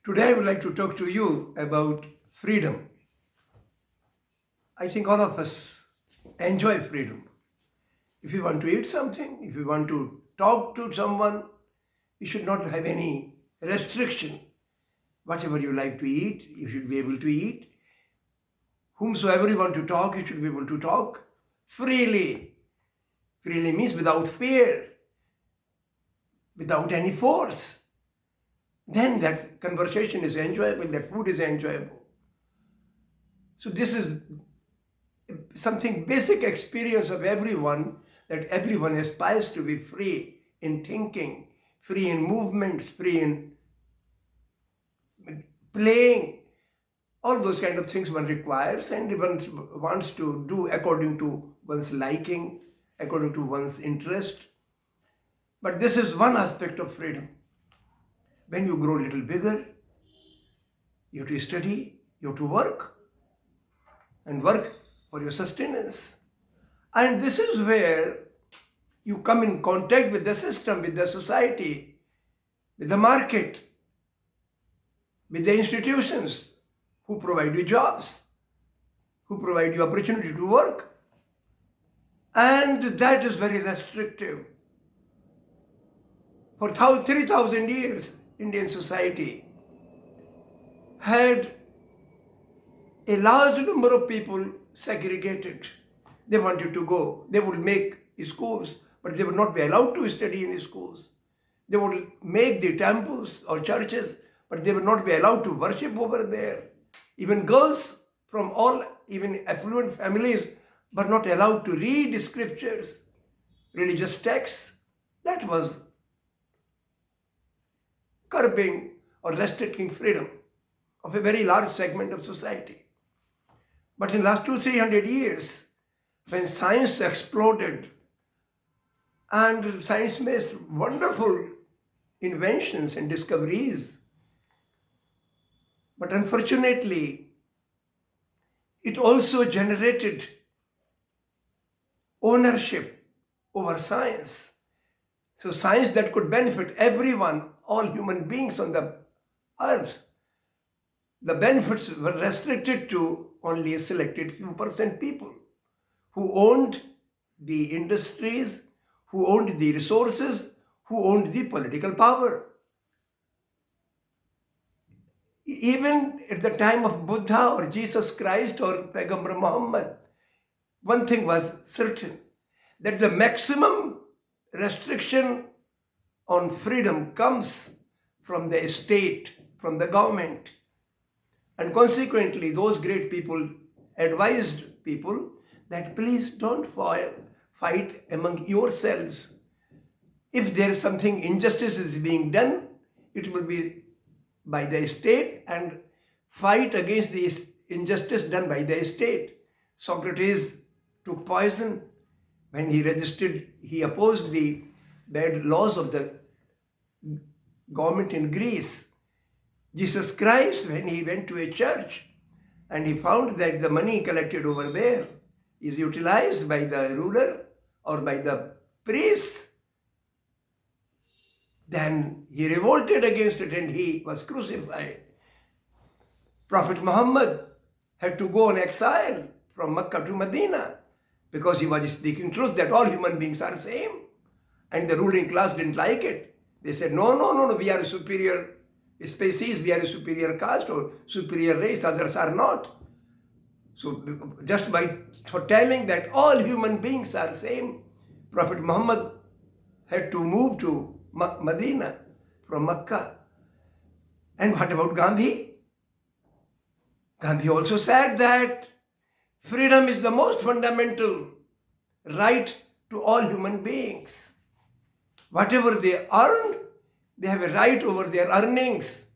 Today I would like to talk to you about freedom. I think all of us enjoy freedom. If you want to eat something, if you want to talk to someone, you should not have any restriction. Whatever you like to eat, you should be able to eat. Whomsoever you want to talk, you should be able to talk freely. Freely means without fear, without any force. Then that conversation is enjoyable, that food is enjoyable. So this is something basic experience of everyone, that everyone aspires to be free in thinking, free in movements, free in playing. All those kind of things one requires and one wants to do according to one's liking, according to one's interest. But this is one aspect of freedom. When you grow a little bigger, you have to study, you have to work, and work for your sustenance. And this is where you come in contact with the system, with the society, with the market, with the institutions who provide you jobs, who provide you opportunity to work. And that is very restrictive. For 3,000 years, Indian society had a large number of people segregated. They wanted to go. They would make schools, but they would not be allowed to study in schools. They would make the temples or churches, but they would not be allowed to worship over there. Even girls from all, even affluent families, were not allowed to read scriptures, religious texts. That was curbing or restricting freedom of a very large segment of society. But in the last 200-300 years, when science exploded and science made wonderful inventions and discoveries, but unfortunately, it also generated ownership over science. So science that could benefit everyone, all human beings on the earth, the benefits were restricted to only a selected few percent people who owned the industries, who owned the resources, who owned the political power. Even at the time of Buddha or Jesus Christ or Paigambar Muhammad, one thing was certain, that the maximum restriction on freedom comes from the state, from the government. And consequently, those great people advised people that please don't fight among yourselves. If there is something injustice is being done, it will be by the state, and fight against the injustice done by the state. Socrates took poison when he opposed the bad laws of the government in Greece. Jesus Christ, when he went to a church and he found that the money collected over there is utilized by the ruler or by the priests, then he revolted against it and he was crucified. Prophet Muhammad had to go on exile from Mecca to Medina because he was speaking truth that all human beings are same. And the ruling class didn't like it. They said, no, we are a superior species, we are a superior caste or superior race, others are not. So just for telling that all human beings are same, Prophet Muhammad had to move to Medina from Mecca. And what about Gandhi? Gandhi also said that freedom is the most fundamental right to all human beings. Whatever they earn, they have a right over their earnings.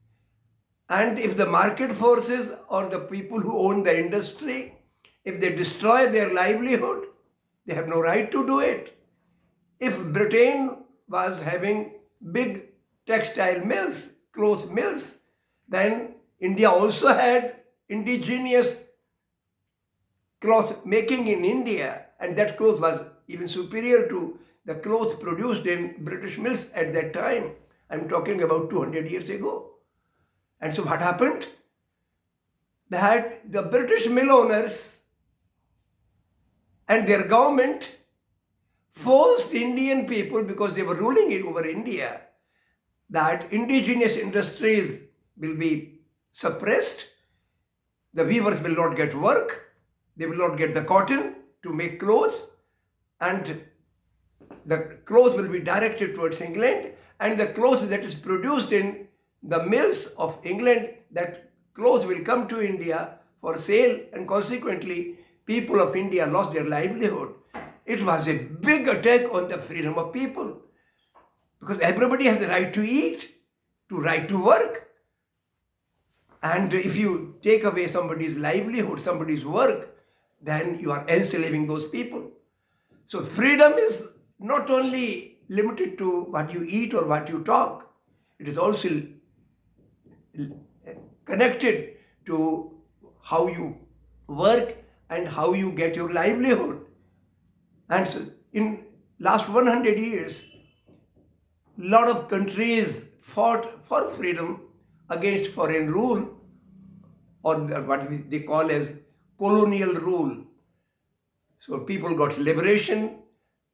And if the market forces or the people who own the industry, if they destroy their livelihood, they have no right to do it. If Britain was having big textile mills, cloth mills, then India also had indigenous cloth making in India, and that cloth was even superior to the cloth produced in British mills at that time. I'm talking about 200 years ago. And so what happened? That the British mill owners and their government forced Indian people, because they were ruling over India, that indigenous industries will be suppressed, the weavers will not get work, they will not get the cotton to make clothes, and the clothes will be directed towards England, and the clothes that is produced in the mills of England, that clothes will come to India for sale, and consequently people of India lost their livelihood. It was a big attack on the freedom of people, because everybody has the right to eat, to right to work. And if you take away somebody's livelihood, somebody's work, then you are enslaving those people. So freedom is not only limited to what you eat or what you talk, it is also connected to how you work and how you get your livelihood. And so in last 100 years, a lot of countries fought for freedom against foreign rule, or what they call as colonial rule. So people got liberation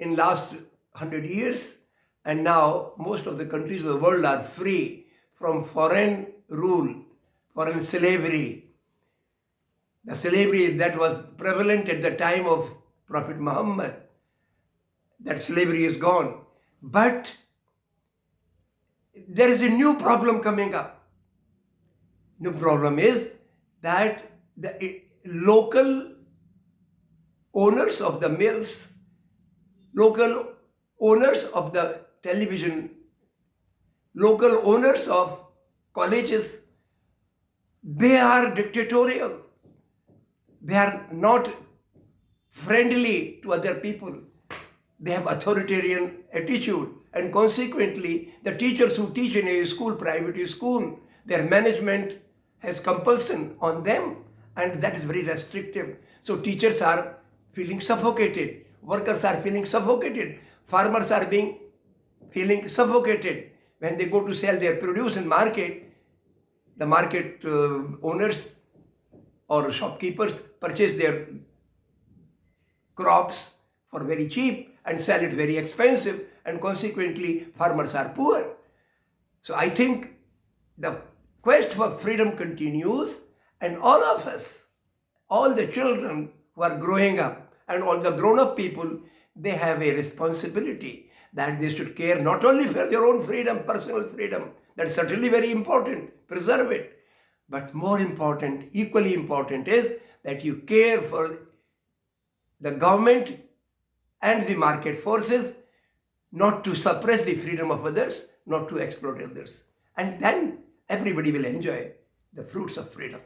in last 100 years, and now most of the countries of the world are free from foreign rule, foreign slavery. The slavery that was prevalent at the time of Prophet Muhammad, that slavery is gone. But there is a new problem coming up. New problem is that the local owners of the mills, local owners of the television, local owners of colleges, they are dictatorial. They are not friendly to other people. They have authoritarian attitude, and consequently the teachers who teach in a school, private school, their management has compulsion on them, and that is very restrictive. So teachers are feeling suffocated, workers are feeling suffocated, farmers are feeling suffocated. When they go to sell their produce in market, the market owners or shopkeepers purchase their crops for very cheap and sell it very expensive, and consequently farmers are poor. So I think the quest for freedom continues, and all of us, all the children who are growing up and all the grown-up people, they have a responsibility that they should care not only for their own freedom, personal freedom, that's certainly very important, preserve it, but more important, equally important is that you care for the government and the market forces not to suppress the freedom of others, not to exploit others. And then everybody will enjoy the fruits of freedom.